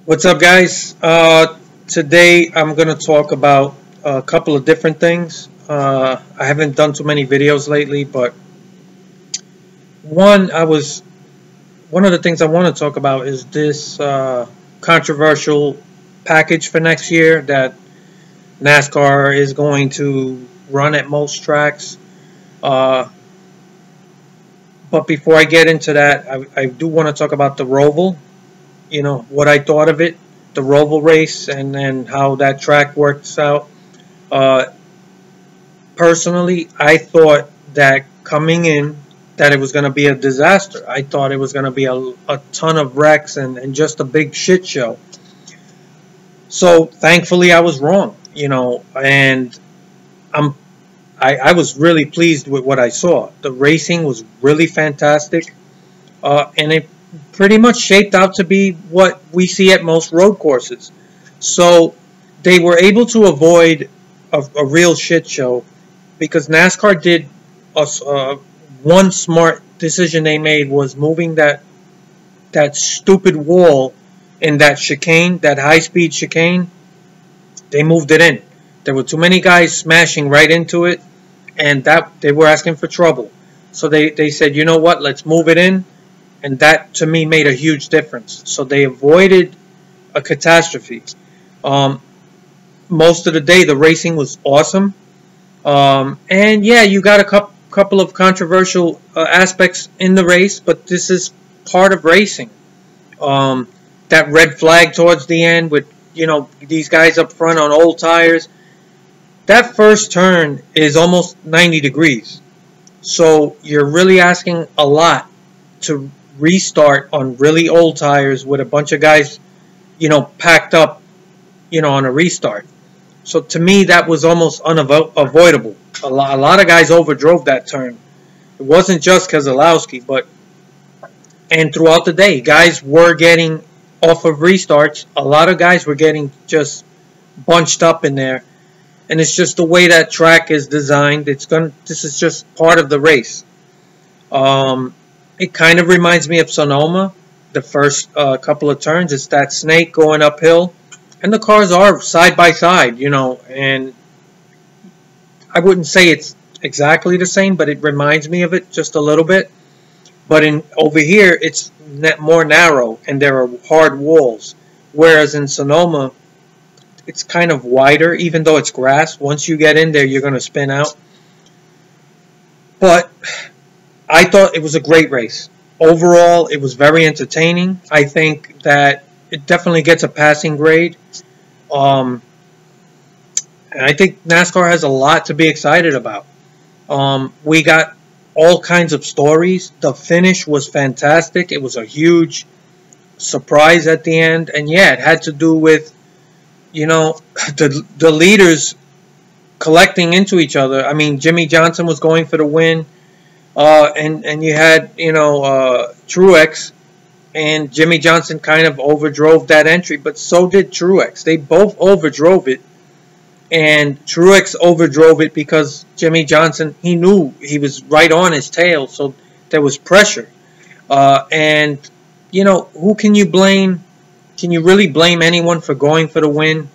What's up, guys? Today I'm going to talk about a couple of different things. I haven't done too many videos lately, but one of the things I want to talk about is this controversial package for next year that NASCAR is going to run at most tracks. But before I get into that, I do want to talk about the Roval. You know, what I thought of it, the Roval race, and then how that track works out. Personally, I thought that coming in, that it was going to be a disaster. I thought it was going to be a ton of wrecks and just a big shit show. So thankfully I was wrong, you know, and I was really pleased with what I saw. The racing was really fantastic, and it pretty much shaped out to be what we see at most road courses. So they were able to avoid a real shit show because NASCAR did one smart decision they made was moving that stupid wall in that chicane, that high-speed chicane. They moved it in. There were too many guys smashing right into it, and that they were asking for trouble. So they said, you know what, let's move it in. And that, to me, made a huge difference. So they avoided a catastrophe. Most of the day, the racing was awesome. And, yeah, you got a couple of controversial aspects in the race, but this is part of racing. That red flag towards the end with, you know, these guys up front on old tires. That first turn is almost 90 degrees. So you're really asking a lot to restart on really old tires with a bunch of guys, you know, packed up, you know, on a restart. So to me, that was almost unavoidable. A lot of guys overdrove that turn. It wasn't just Keselowski, and throughout the day, guys were getting off of restarts. A lot of guys were getting just bunched up in there, and it's just the way that track is designed. This is just part of the race. It kind of reminds me of Sonoma, the first couple of turns. It's that snake going uphill, and the cars are side by side, you know, and I wouldn't say it's exactly the same, but it reminds me of it just a little bit. But over here, it's more narrow, and there are hard walls, whereas in Sonoma, it's kind of wider, even though it's grass. Once you get in there, you're going to spin out. But I thought it was a great race. Overall, it was very entertaining. I think that it definitely gets a passing grade. And I think NASCAR has a lot to be excited about. We got all kinds of stories. The finish was fantastic. It was a huge surprise at the end. And yeah, it had to do with, you know, the leaders collecting into each other. I mean, Jimmy Johnson was going for the win. And you had, you know, Truex, and Jimmy Johnson kind of overdrove that entry, but so did Truex. They both overdrove it, and Truex overdrove it because Jimmy Johnson, he knew he was right on his tail, so there was pressure. And, you know, who can you blame? Can you really blame anyone for going for the win?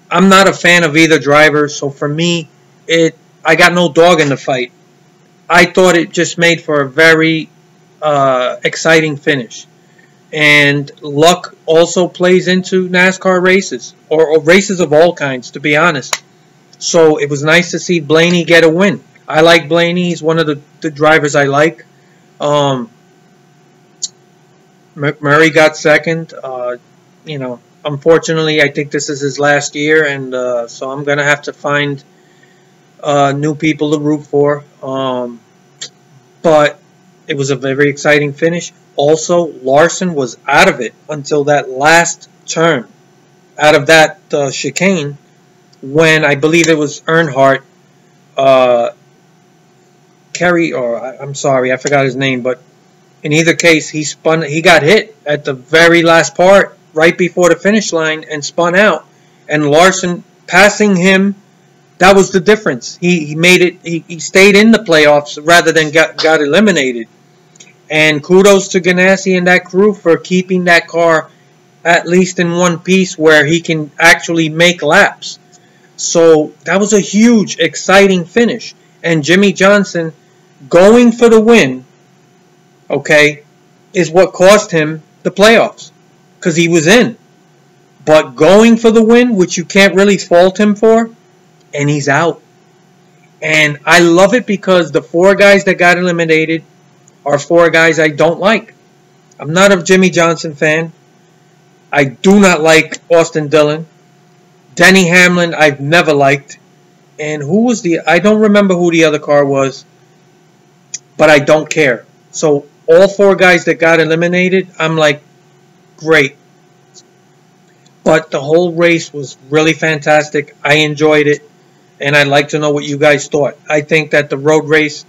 I'm not a fan of either driver, so for me, I got no dog in the fight. I thought it just made for a very exciting finish. And luck also plays into NASCAR races, or races of all kinds, to be honest. So it was nice to see Blaney get a win. I like Blaney. He's one of the drivers I like. Murray got second. You know, unfortunately, I think this is his last year, and so I'm going to have to find new people to root for. But it was a very exciting finish. Also, Larson was out of it until that last turn, out of that chicane, when I believe it was Earnhardt, I'm sorry, I forgot his name, but in either case, he got hit at the very last part, right before the finish line, and spun out. And Larson passing him, that was the difference. He made it. He stayed in the playoffs rather than got eliminated. And kudos to Ganassi and that crew for keeping that car at least in one piece where he can actually make laps. So that was a huge, exciting finish. And Jimmy Johnson going for the win, okay, is what cost him the playoffs. Because he was in. But going for the win, which you can't really fault him for, and he's out. And I love it because the 4 guys that got eliminated are 4 guys I don't like. I'm not a Jimmy Johnson fan. I do not like Austin Dillon. Denny Hamlin, I've never liked. And who was I don't remember who the other car was, but I don't care. So all 4 guys that got eliminated, I'm like, great. But the whole race was really fantastic. I enjoyed it, and I'd like to know what you guys thought. I think that the road race,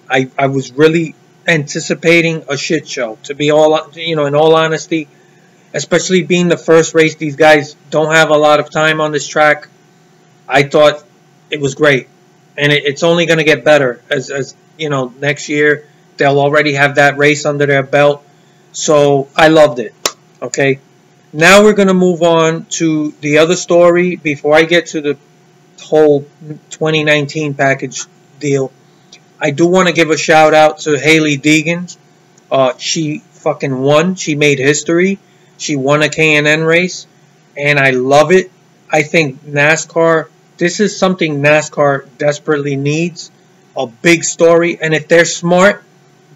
I was really anticipating a shit show. To be in all honesty, especially being the first race, these guys don't have a lot of time on this track. I thought it was great, and it's only going to get better as next year they'll already have that race under their belt. So I loved it. Okay, now we're going to move on to the other story before I get to the whole 2019 package deal. I do want to give a shout out to Hailie Deegan. She fucking won. She made history. She won a K&N race, and I love it. I think NASCAR, this is something NASCAR desperately needs, a big story, and if they're smart,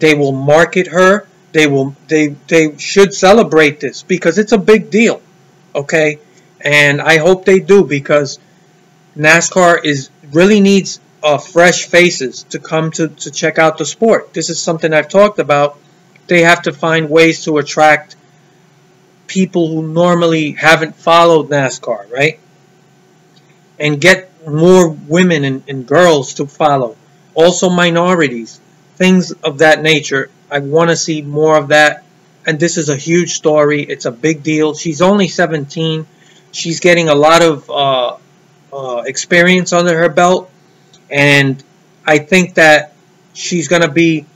they will market her. They should celebrate this because it's a big deal, okay? And I hope they do because NASCAR really needs fresh faces to come to check out the sport. This is something I've talked about. They have to find ways to attract people who normally haven't followed NASCAR, right? And get more women and girls to follow. Also minorities, things of that nature. I want to see more of that. And this is a huge story. It's a big deal. She's only 17. She's getting a lot of experience under her belt. And I think that she's going to be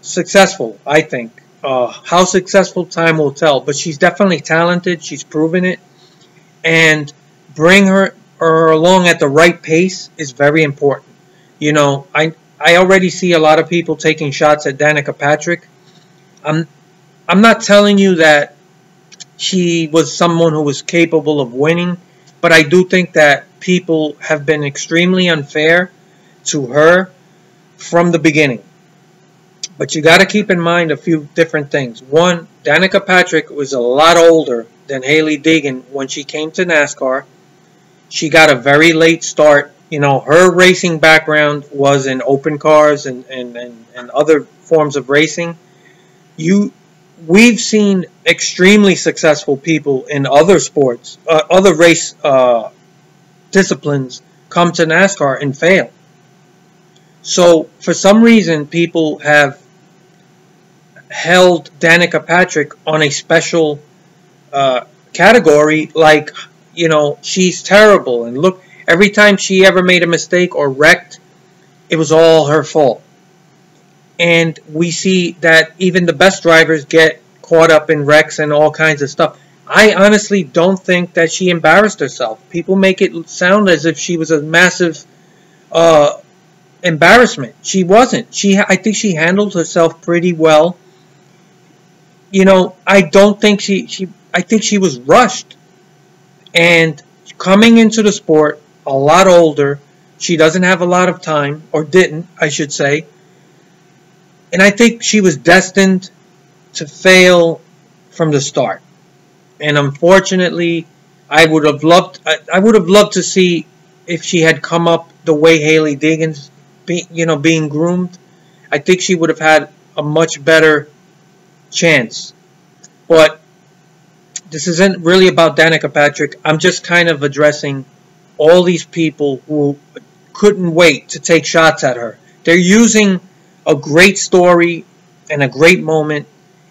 successful, I think. How successful, time will tell. But she's definitely talented. She's proven it. And bring her along at the right pace is very important. You know, I already see a lot of people taking shots at Danica Patrick. I'm not telling you that she was someone who was capable of winning, but I do think that people have been extremely unfair to her from the beginning. But you got to keep in mind a few different things. One, Danica Patrick was a lot older than Hailie Deegan when she came to NASCAR. She got a very late start. You know, her racing background was in open cars and other forms of racing. We've seen extremely successful people in other sports, other race disciplines come to NASCAR and fail. So for some reason, people have held Danica Patrick on a special category, like, you know, she's terrible. And look, every time she ever made a mistake or wrecked, it was all her fault. And we see that even the best drivers get caught up in wrecks and all kinds of stuff. I honestly don't think that she embarrassed herself. People make it sound as if she was a massive embarrassment. She wasn't. I think she handled herself pretty well. You know, I don't think I think she was rushed. And coming into the sport a lot older, she doesn't have a lot of time, or didn't, I should say. And I think she was destined to fail from the start. And unfortunately, I would have loved to see if she had come up the way Hailie Deegan's being groomed. I think she would have had a much better chance. But this isn't really about Danica Patrick. I'm just kind of addressing all these people who couldn't wait to take shots at her. They're using a great story and a great moment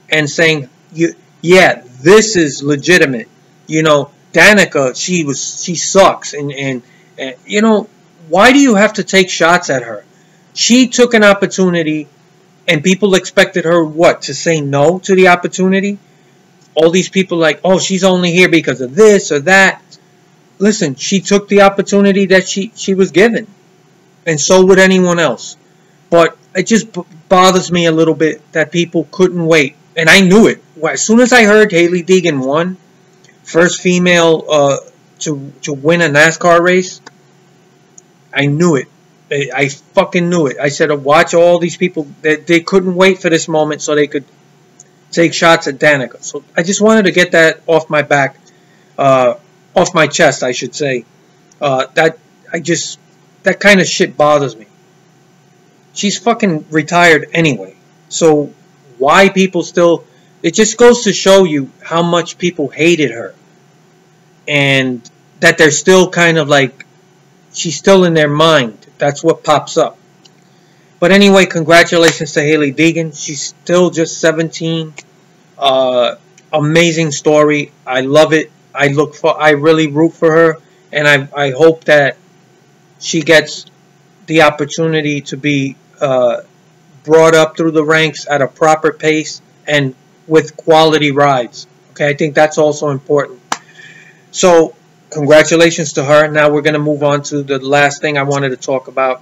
and saying, yeah, this is legitimate. You know, Danica, she sucks. And you know, why do you have to take shots at her? She took an opportunity and people expected her, what, to say no to the opportunity? all these people like, oh, she's only here because of this or that. Listen, she took the opportunity that she was given. And so would anyone else. But it just bothers me a little bit that people couldn't wait. And I knew it. As soon as I heard Hailie Deegan won, first female to win a NASCAR race, I knew it. I fucking knew it. I said, watch all these people. They couldn't wait for this moment so they could take shots at Danica. So I just wanted to get that off my back, off my chest, I should say. That kind of shit bothers me. She's fucking retired anyway. So why people still... It just goes to show you how much people hated her. And that they're still kind of like... She's still in their mind. That's what pops up. But anyway, congratulations to Hailie Deegan. She's still just 17. Amazing story. I love it. I really root for her. And I hope that she gets the opportunity to be brought up through the ranks at a proper pace and with quality rides. Okay, I think that's also important. So, congratulations to her. Now we're going to move on to the last thing I wanted to talk about.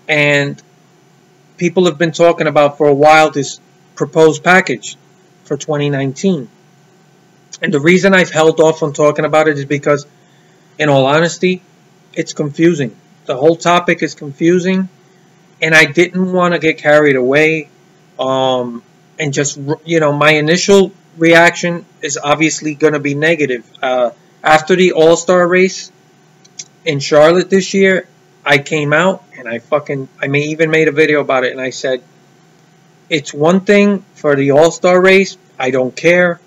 And people have been talking about for a while this proposed package for 2019. And the reason I've held off on talking about it is because, in all honesty, it's confusing. The whole topic is confusing. And I didn't want to get carried away. And just, my initial reaction is obviously going to be negative. After the All-Star race in Charlotte this year, I came out and I even made a video about it, and I said, it's one thing for the All-Star race. I don't care.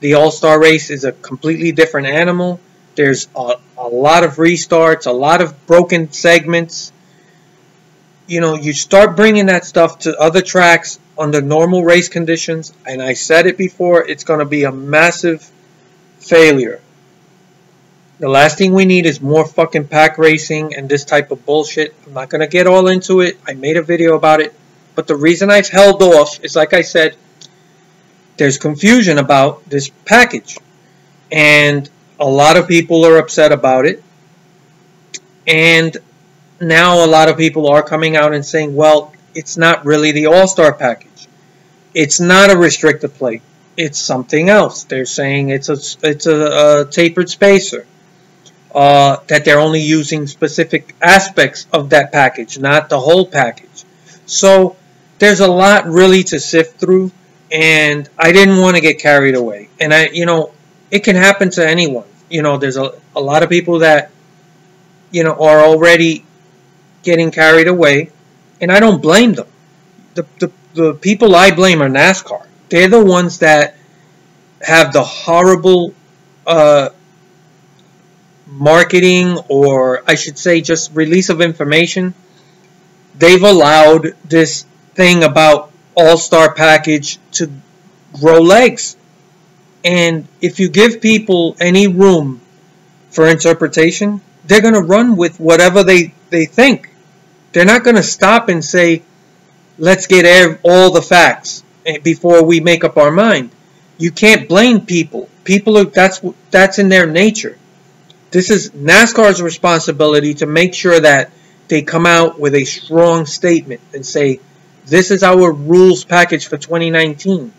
The All-Star race is a completely different animal. There's a lot of restarts, a lot of broken segments. You start bringing that stuff to other tracks under normal race conditions, and I said it before, it's going to be a massive failure. The last thing we need is more fucking pack racing and this type of bullshit. I'm not going to get all into it. I made a video about it. But the reason I've held off is, like I said, there's confusion about this package. And a lot of people are upset about it. And now a lot of people are coming out and saying, well, it's not really the All-Star package. It's not a restrictor plate. It's something else. They're saying it's a tapered spacer. That they're only using specific aspects of that package, not the whole package. So there's a lot really to sift through, and I didn't want to get carried away. And it can happen to anyone. There's a lot of people that are already getting carried away, and I don't blame them. The people I blame are NASCAR. They're the ones that have the horrible marketing, or I should say just release of information. They've allowed this thing about All-Star package to grow legs. And if you give people any room for interpretation, they're going to run with whatever they think. They're not going to stop and say, let's get all the facts before we make up our mind. You can't blame people. That's in their nature. This is NASCAR's responsibility to make sure that they come out with a strong statement and say, this is our rules package for 2019.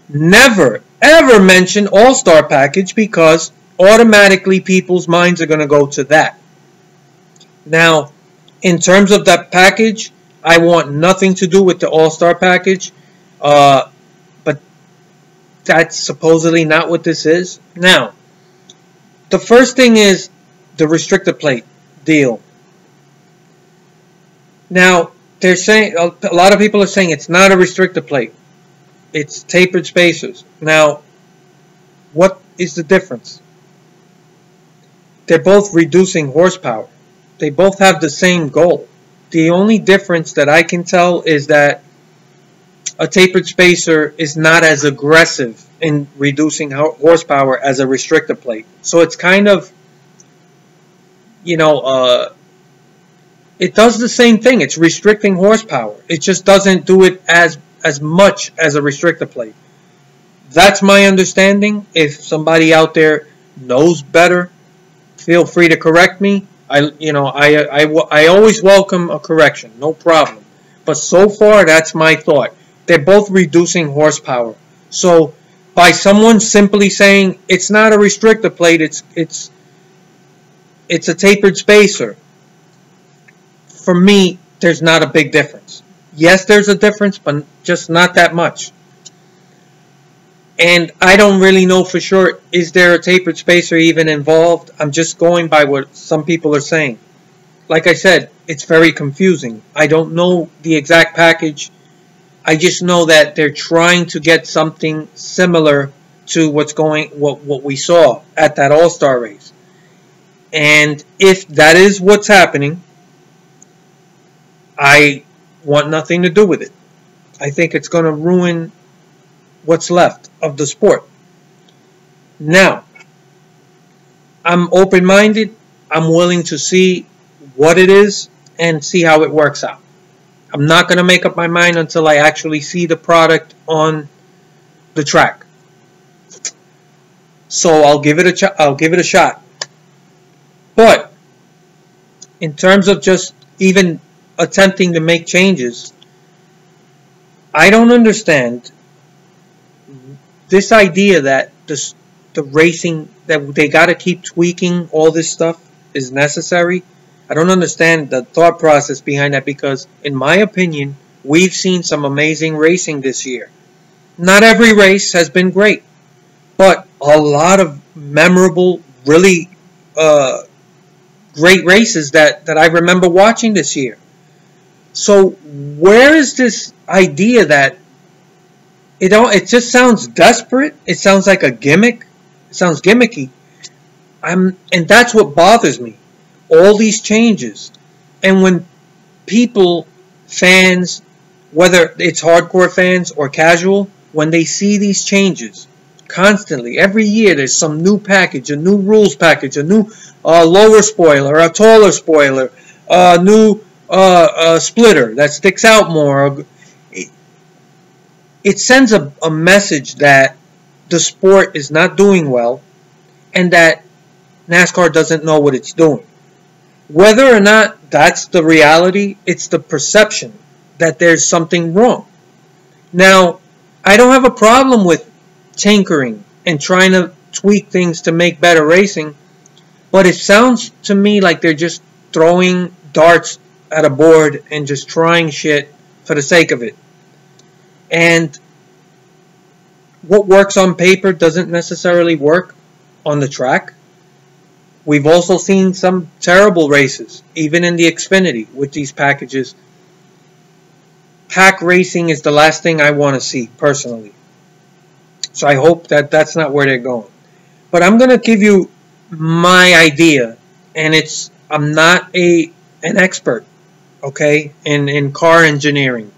Never, ever mention All-Star package, because automatically people's minds are going to go to that. Now, in terms of that package, I want nothing to do with the All-Star package. But that's supposedly not what this is. Now, the first thing is the restrictor plate deal. Now, they're saying, a lot of people are saying it's not a restrictor plate. It's tapered spacers. Now, what is the difference? They're both reducing horsepower. They both have the same goal. The only difference that I can tell is that a tapered spacer is not as aggressive in reducing horsepower as a restrictor plate. So it's kind of, it does the same thing. It's restricting horsepower. It just doesn't do it as much as a restrictor plate. That's my understanding. If somebody out there knows better, feel free to correct me. I always welcome a correction, no problem. But so far, that's my thought. They're both reducing horsepower. So by someone simply saying it's not a restrictor plate, it's a tapered spacer. For me, there's not a big difference. Yes, there's a difference, but just not that much. And I don't really know for sure, is there a tapered spacer even involved? I'm just going by what some people are saying. Like I said, it's very confusing. I don't know the exact package. I just know that they're trying to get something similar to what we saw at that All-Star race. And if that is what's happening, I want nothing to do with it. I think it's going to ruin what's left of the sport. Now, I'm open-minded. I'm willing to see what it is and see how it works out. I'm not going to make up my mind until I actually see the product on the track. So I'll give it a shot. But in terms of just even attempting to make changes, I don't understand this idea that the racing, that they got to keep tweaking all this stuff is necessary. I don't understand the thought process behind that, because in my opinion, we've seen some amazing racing this year. Not every race has been great, but a lot of memorable, really great races that I remember watching this year. So where is this idea that it just sounds desperate? It sounds like a gimmick. It sounds gimmicky. And that's what bothers me. All these changes. And when people, fans, whether it's hardcore fans or casual, when they see these changes constantly, every year there's some new package, a new rules package, a new lower spoiler, a taller spoiler, a new splitter that sticks out more. It sends a message that the sport is not doing well and that NASCAR doesn't know what it's doing. Whether or not that's the reality, it's the perception that there's something wrong. Now, I don't have a problem with tinkering and trying to tweak things to make better racing, but it sounds to me like they're just throwing darts at a board and just trying shit for the sake of it. And what works on paper doesn't necessarily work on the track. We've also seen some terrible races, even in the Xfinity, with these packages. Pack racing is the last thing I want to see, personally. So I hope that that's not where they're going. But I'm going to give you my idea, and I'm not an expert, okay, in car engineering.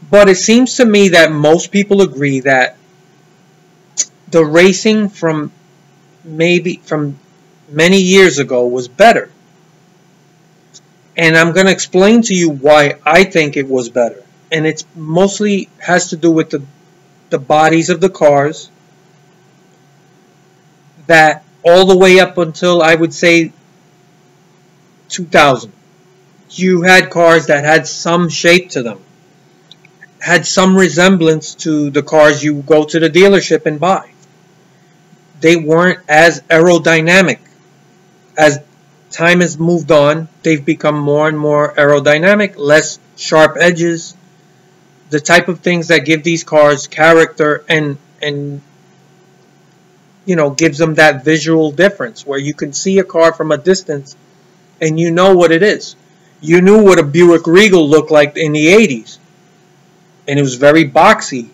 But it seems to me that most people agree that the racing from many years ago was better. And I'm going to explain to you why I think it was better. And it's mostly has to do with the bodies of the cars, that all the way up until, I would say, 2000. You had cars that had some shape to them, had some resemblance to the cars you go to the dealership and buy. They weren't as aerodynamic. As time has moved on, they've become more and more aerodynamic, less sharp edges, the type of things that give these cars character and gives them that visual difference where you can see a car from a distance and you know what it is. You knew what a Buick Regal looked like in the 80s. And it was very boxy.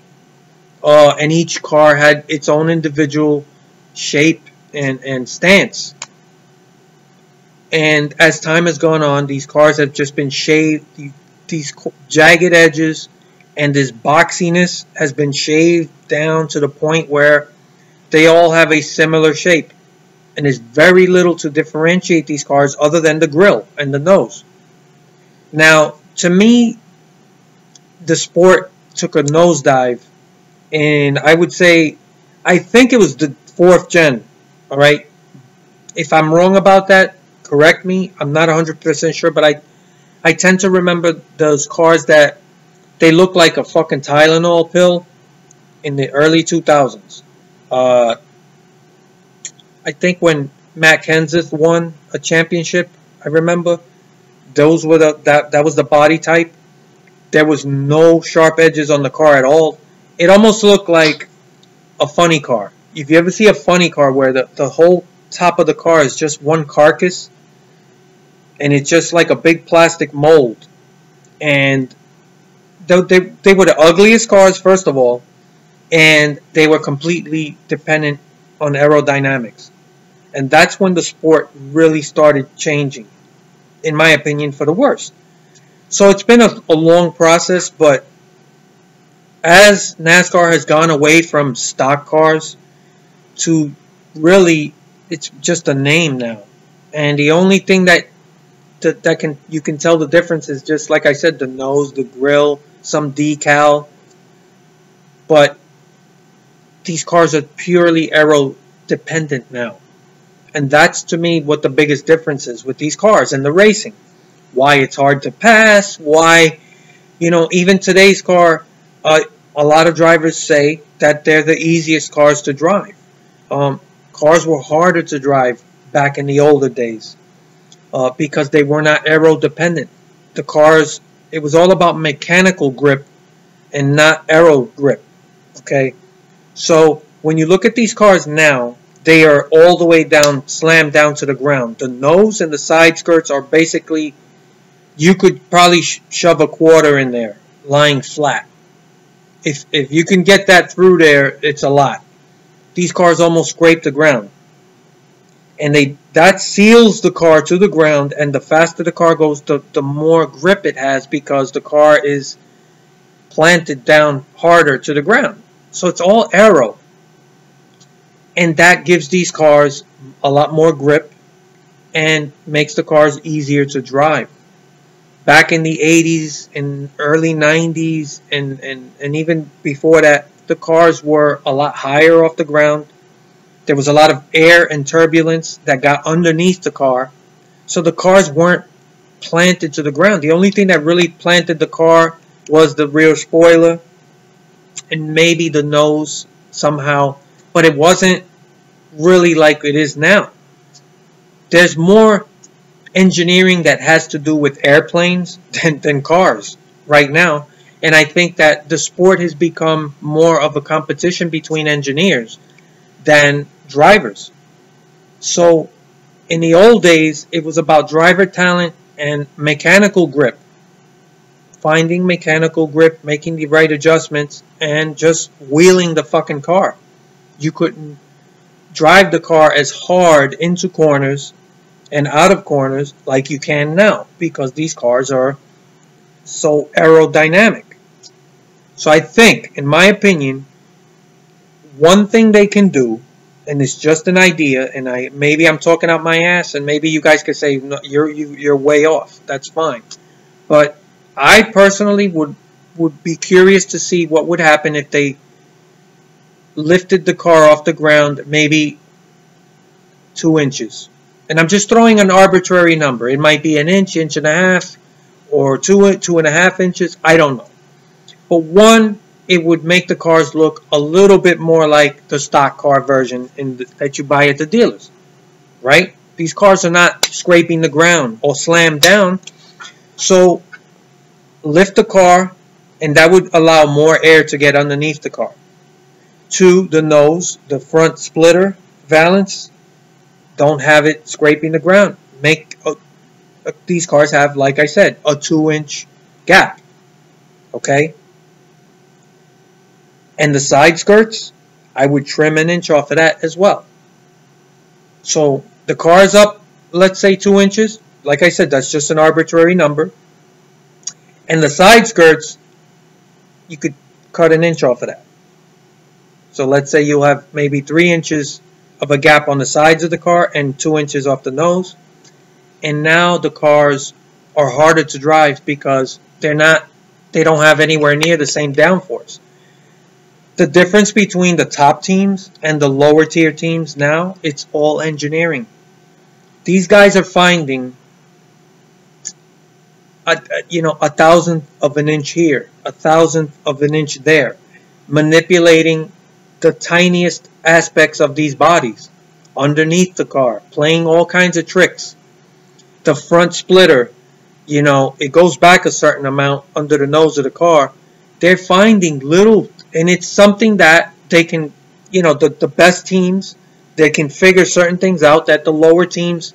And each car had its own individual shape and stance. And as time has gone on, these cars have just been shaved. These jagged edges and this boxiness has been shaved down to the point where they all have a similar shape. And there's very little to differentiate these cars other than the grille and the nose. Now, to me, the sport took a nosedive And I would say, I think it was the 4th gen. All right. If I'm wrong about that, correct me. I'm not 100% sure, but I tend to remember those cars that they look like a fucking Tylenol pill in the early 2000s. Uh, I think when Matt Kenseth won a championship, I remember those were that was the body type. There was no sharp edges on the car at all. It almost looked like a funny car. If you ever see a funny car where the whole top of the car is just one carcass and it's just like a big plastic mold, and they were the ugliest cars, first of all, and they were completely dependent on aerodynamics. And that's when the sport really started changing, in my opinion, for the worst. So it's been a long process, but as NASCAR has gone away from stock cars to really, it's just a name now. And the only thing that you can tell the difference is just, like I said, the nose, the grill, some decal. But these cars are purely aero dependent now. And that's, to me, what the biggest difference is with these cars and the racing. Why it's hard to pass, why, even today's car, a lot of drivers say that they're the easiest cars to drive. Cars were harder to drive back in the older days because they were not aero dependent. The cars, it was all about mechanical grip and not aero grip. Okay, so when you look at these cars now, they are all the way down, slammed down to the ground. The nose and the side skirts are basically, you could probably shove a quarter in there, lying flat. If you can get that through there, it's a lot. These cars almost scrape the ground. And that seals the car to the ground, and the faster the car goes, the more grip it has because the car is planted down harder to the ground. So it's all aero. And that gives these cars a lot more grip and makes the cars easier to drive. Back in the 80s and early 90s and even before that, the cars were a lot higher off the ground. There was a lot of air and turbulence that got underneath the car. So the cars weren't planted to the ground. The only thing that really planted the car was the rear spoiler and maybe the nose somehow. But it wasn't really like it is now. There's more engineering that has to do with airplanes than cars right now. And I think that the sport has become more of a competition between engineers than drivers. So in the old days, it was about driver talent and mechanical grip. Finding mechanical grip, making the right adjustments, and just wheeling the fucking car. You couldn't drive the car as hard into corners and out of corners like you can now because these cars are so aerodynamic. So I think, in my opinion, one thing they can do, and it's just an idea, and maybe I'm talking out my ass, and maybe you guys could say no, you're way off. That's fine, but I personally would be curious to see what would happen if they lifted the car off the ground maybe 2 inches. And I'm just throwing an arbitrary number. It might be an inch, inch and a half, or 2.5 inches. I don't know. But one, it would make the cars look a little bit more like the stock car version that you buy at the dealers, right? These cars are not scraping the ground or slammed down. So lift the car, and that would allow more air to get underneath the car. 2, the nose, the front splitter valance, don't have it scraping the ground. These cars have, like I said, a 2-inch gap. Okay? And the side skirts, I would trim an inch off of that as well. So the car's up, let's say 2 inches. Like I said, that's just an arbitrary number. And the side skirts, you could cut an inch off of that. So let's say you'll have maybe 3 inches of a gap on the sides of the car and 2 inches off the nose. And now the cars are harder to drive because they don't have anywhere near the same downforce. The difference between the top teams and the lower tier teams now, it's all engineering. These guys are finding a thousandth of an inch here, a thousandth of an inch there, manipulating the tiniest aspects of these bodies underneath the car, playing all kinds of tricks. The front splitter, it goes back a certain amount under the nose of the car. They're finding little, and it's something that they can, the best teams, they can figure certain things out that the lower teams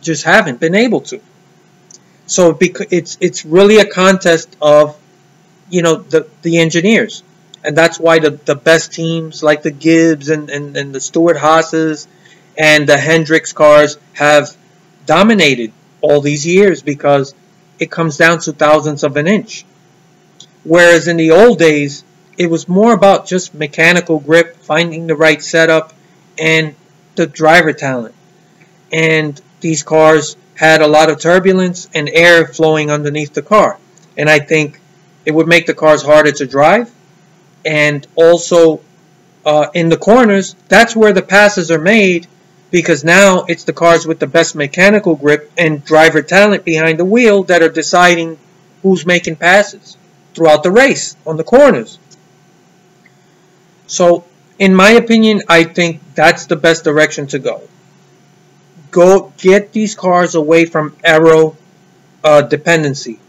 just haven't been able to. So it's really a contest of, the engineers. And that's why the best teams like the Gibbs and the Stewart Haas's and the Hendricks cars have dominated all these years, because it comes down to thousandths of an inch. Whereas in the old days, it was more about just mechanical grip, finding the right setup, and the driver talent. And these cars had a lot of turbulence and air flowing underneath the car. And I think it would make the cars harder to drive. And also in the corners, that's where the passes are made, because now it's the cars with the best mechanical grip and driver talent behind the wheel that are deciding who's making passes throughout the race on the corners. So, in my opinion, I think that's the best direction to go. Go get these cars away from aero dependency.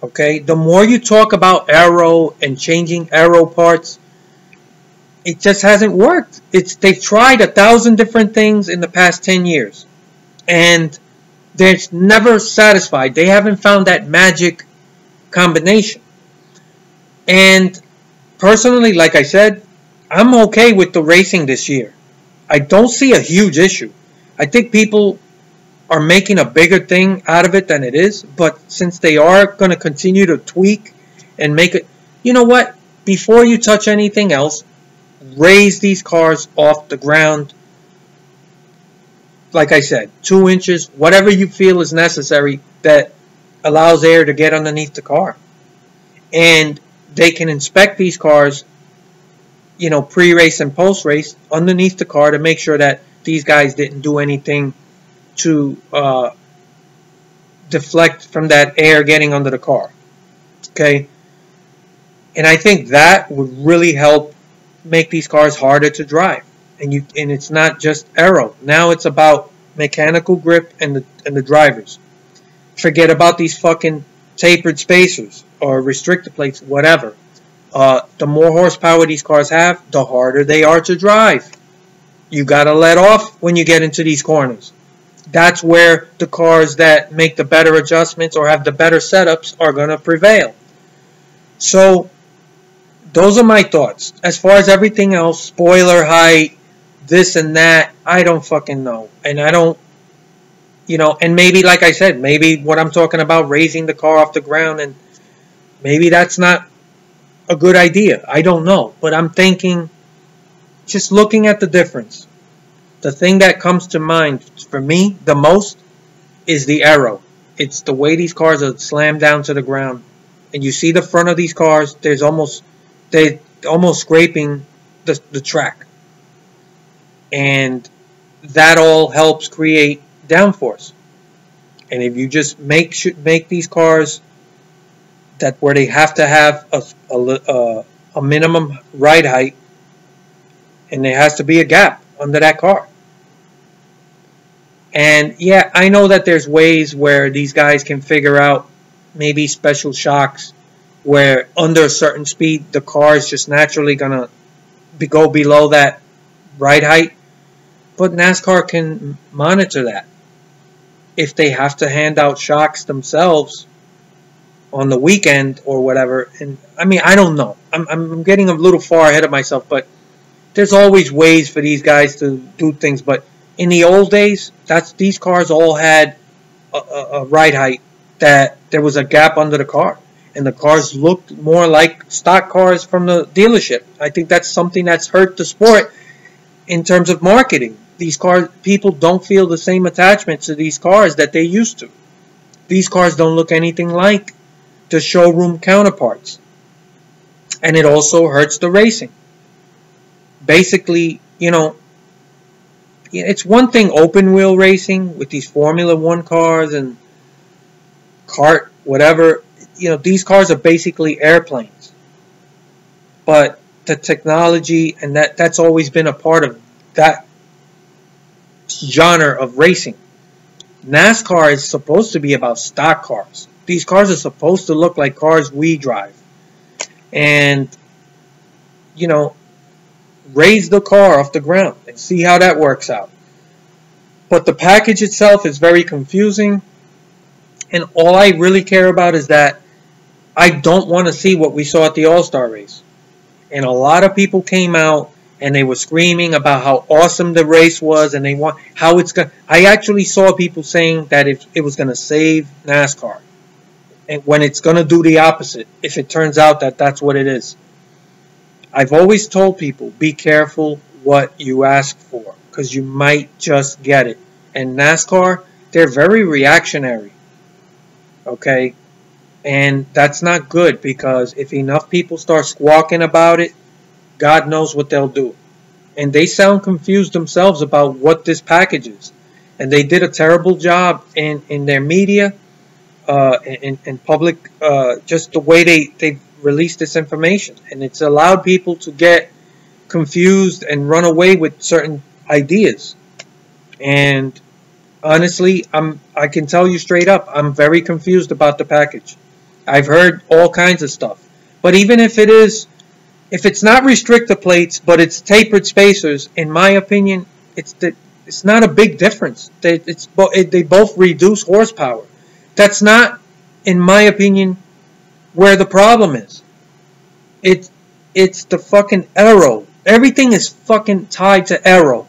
Okay? The more you talk about aero and changing aero parts, it just hasn't worked. They've tried 1,000 different things in the past 10 years. And they're never satisfied. They haven't found that magic combination. And personally, like I said, I'm okay with the racing this year. I don't see a huge issue. I think people are making a bigger thing out of it than it is. But since they are going to continue to tweak and make it, you know what? Before you touch anything else, raise these cars off the ground. Like I said, 2 inches, whatever you feel is necessary that allows air to get underneath the car. And they can inspect these cars, pre-race and post-race underneath the car to make sure that these guys didn't do anything to deflect from that air getting under the car. Okay? And I think that would really help make these cars harder to drive. And it's not just aero. Now it's about mechanical grip and the drivers. Forget about these fucking tapered spacers or restrictor plates, whatever. The more horsepower these cars have, the harder they are to drive. You gotta let off when you get into these corners. That's where the cars that make the better adjustments or have the better setups are gonna prevail. So those are my thoughts. As far as everything else, spoiler height, this and that, I don't fucking know. And I don't, and maybe, like I said, maybe what I'm talking about, raising the car off the ground, and maybe that's not a good idea. I don't know. But I'm thinking, just looking at the difference, the thing that comes to mind for me the most is the aero. It's the way these cars are slammed down to the ground. And you see the front of these cars, they're almost scraping the track. And that all helps create downforce. And if you just make these cars that where they have to have a minimum ride height, and there has to be a gap under that car. And yeah, I know that there's ways where these guys can figure out maybe special shocks where under a certain speed the car is just naturally gonna go below that ride height. But NASCAR can monitor that. If they have to hand out shocks themselves on the weekend or whatever, and I mean, I don't know. I'm getting a little far ahead of myself, but there's always ways for these guys to do things. But in the old days, these cars all had a ride height that there was a gap under the car, and the cars looked more like stock cars from the dealership. I think that's something that's hurt the sport in terms of marketing. These cars, people don't feel the same attachment to these cars that they used to. These cars don't look anything like the showroom counterparts. and it also hurts the racing. Basically, it's one thing open wheel racing with these Formula One cars and kart, whatever. These cars are basically airplanes. But the technology and that's always been a part of that genre of racing. NASCAR is supposed to be about stock cars. These cars are supposed to look like cars we drive. And, raise the car off the ground and see how that works out. But the package itself is very confusing. And all I really care about is that I don't want to see what we saw at the All-Star race. And a lot of people came out and they were screaming about how awesome the race was and how it's going. I actually saw people saying that it was going to save NASCAR, and when it's going to do the opposite if it turns out that that's what it is. I've always told people, be careful what you ask for, because you might just get it. And NASCAR, they're very reactionary. Okay? And that's not good, because if enough people start squawking about it, God knows what they'll do. And they sound confused themselves about what this package is. And they did a terrible job in their media, in public, just the way they released this information. And it's allowed people to get confused and run away with certain ideas. And honestly, I can tell you straight up, I'm very confused about the package. I've heard all kinds of stuff. But even if it's not restrictor plates, but it's tapered spacers, in my opinion, it's not a big difference. They both reduce horsepower. That's not, in my opinion, where the problem is. It's the fucking aero. Everything is fucking tied to aero.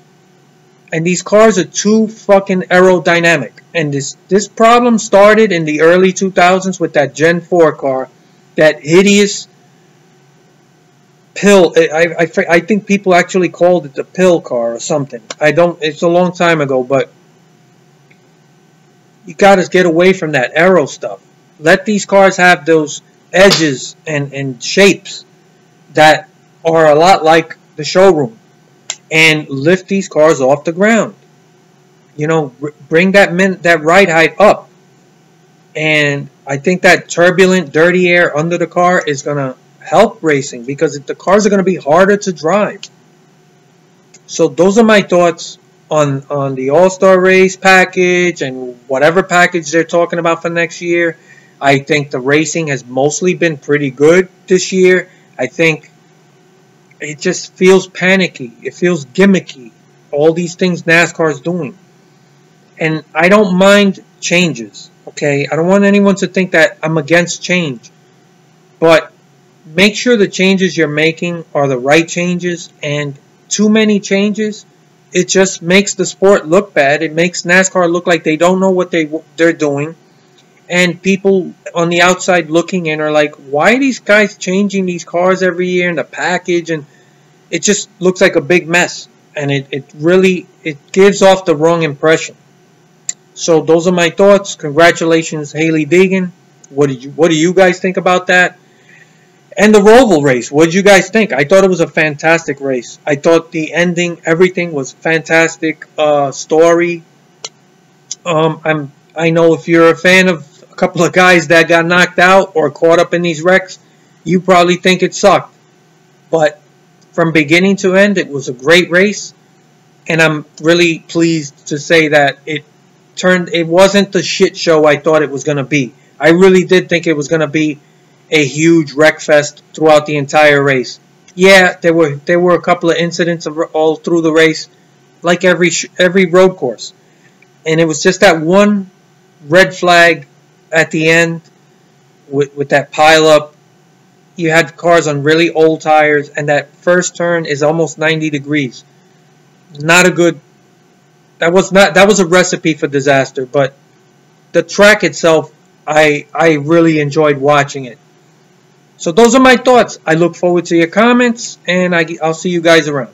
And these cars are too fucking aerodynamic. And this problem started in the early 2000s with that Gen 4 car. That hideous pill. I think people actually called it the pill car or something. It's a long time ago, but you gotta get away from that aero stuff. Let these cars have those edges and shapes that are a lot like the showroom. And lift these cars off the ground. Bring that ride height up. And I think that turbulent, dirty air under the car is going to help racing, because the cars are going to be harder to drive. So those are my thoughts on the All-Star race package and whatever package they're talking about for next year. I think the racing has mostly been pretty good this year. I think it just feels panicky. It feels gimmicky. All these things NASCAR is doing. And I don't mind changes, okay? I don't want anyone to think that I'm against change. But make sure the changes you're making are the right changes. And too many changes, it just makes the sport look bad. It makes NASCAR look like they don't know what they're doing. And people on the outside looking in are like, why are these guys changing these cars every year and the package? And it just looks like a big mess. And it gives off the wrong impression. So those are my thoughts. Congratulations, Hailie Deegan. What do you guys think about that? And the Roval race, what did you guys think? I thought it was a fantastic race. I thought the ending, everything was fantastic. Story. I know if you're a fan of a couple of guys that got knocked out or caught up in these wrecks, you probably think it sucked. But from beginning to end, it was a great race. And I'm really pleased to say that it wasn't the shit show I thought it was going to be. I really did think it was going to be a huge wreck fest throughout the entire race. Yeah, there were a couple of incidents all through the race, like every road course. And it was just that one red flag at the end with that pile up. You had cars on really old tires, and that first turn is almost 90 degrees. Not a good. That was a recipe for disaster. But the track itself, I really enjoyed watching it. So those are my thoughts. I look forward to your comments, and I'll see you guys around.